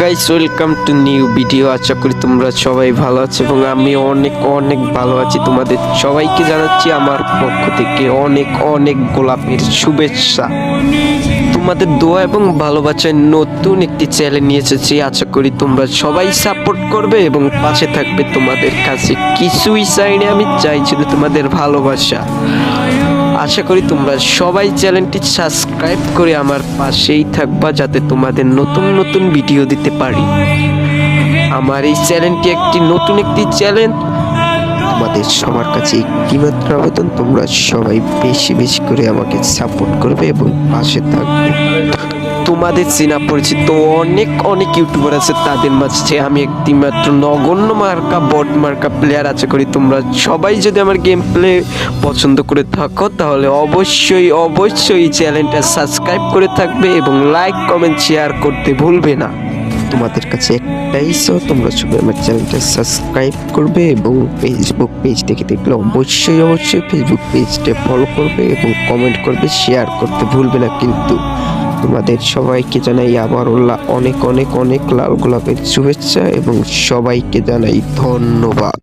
Guys, welcome to new video. আশা করি তোমরা সবাই ভালো আছো এবং আমি অনেক অনেক ভালো আছি। তোমাদের সবাইকে জানাচ্ছি আমার পক্ষ থেকে অনেক অনেক গোলাপের শুভেচ্ছা। তোমাদের দোয়া এবং ভালোবাসায় নতুন একটি চ্যানেল নিয়ে এসেছি। আশা করি তোমরা সবাই সাপোর্ট করবে এবং পাশে থাকবে। তোমাদের কাছে কিছুই চাই না, আমি চাই শুধু তোমাদের ভালোবাসা। আশা করি তোমরা সবাই চ্যানেলটি সাবস্ক্রাইব করে আমার পাশেই থাকবা, যাতে তোমাদের নতুন নতুন ভিডিও দিতে পারি। আমার এই চ্যানেলটি নতুন একটি চ্যানেল। তোমাদের সবার কাছে একটি মাত্র আবেদন, তোমরা সবাই বেশি বেশি করে আমাকে সাপোর্ট করবে এবং পাশে থাকবে। তোমাদের চেনা পরিচিত অনেক অনেক ইউটিউবার আছে, তাদের মাঝে আমি একটি মাত্র নগণ্য মার্কা বট মার্কা প্লেয়ার। আশা করি তোমরা সবাই যদি আমার গেম প্লে পছন্দ করে থাকো তাহলে অবশ্যই অবশ্যই চ্যানেলটা সাবস্ক্রাইব করে থাকবে এবং লাইক কমেন্ট শেয়ার করতে ভুলবে না। তোমাদের কাছে একটাই তোমরা সবাই আমার চ্যানেলটা সাবস্ক্রাইব করবে এবং ফেসবুক পেজ থেকে দেখলে অবশ্যই অবশ্যই ফেসবুক পেজটা ফলো করবে এবং কমেন্ট করবে, শেয়ার করতে ভুলবে না। কিন্তু তোমাদের সবাইকে জানাই আবারও অনেক অনেক অনেক লাল গোলাপের শুভেচ্ছা এবং সবাইকে জানাই ধন্যবাদ।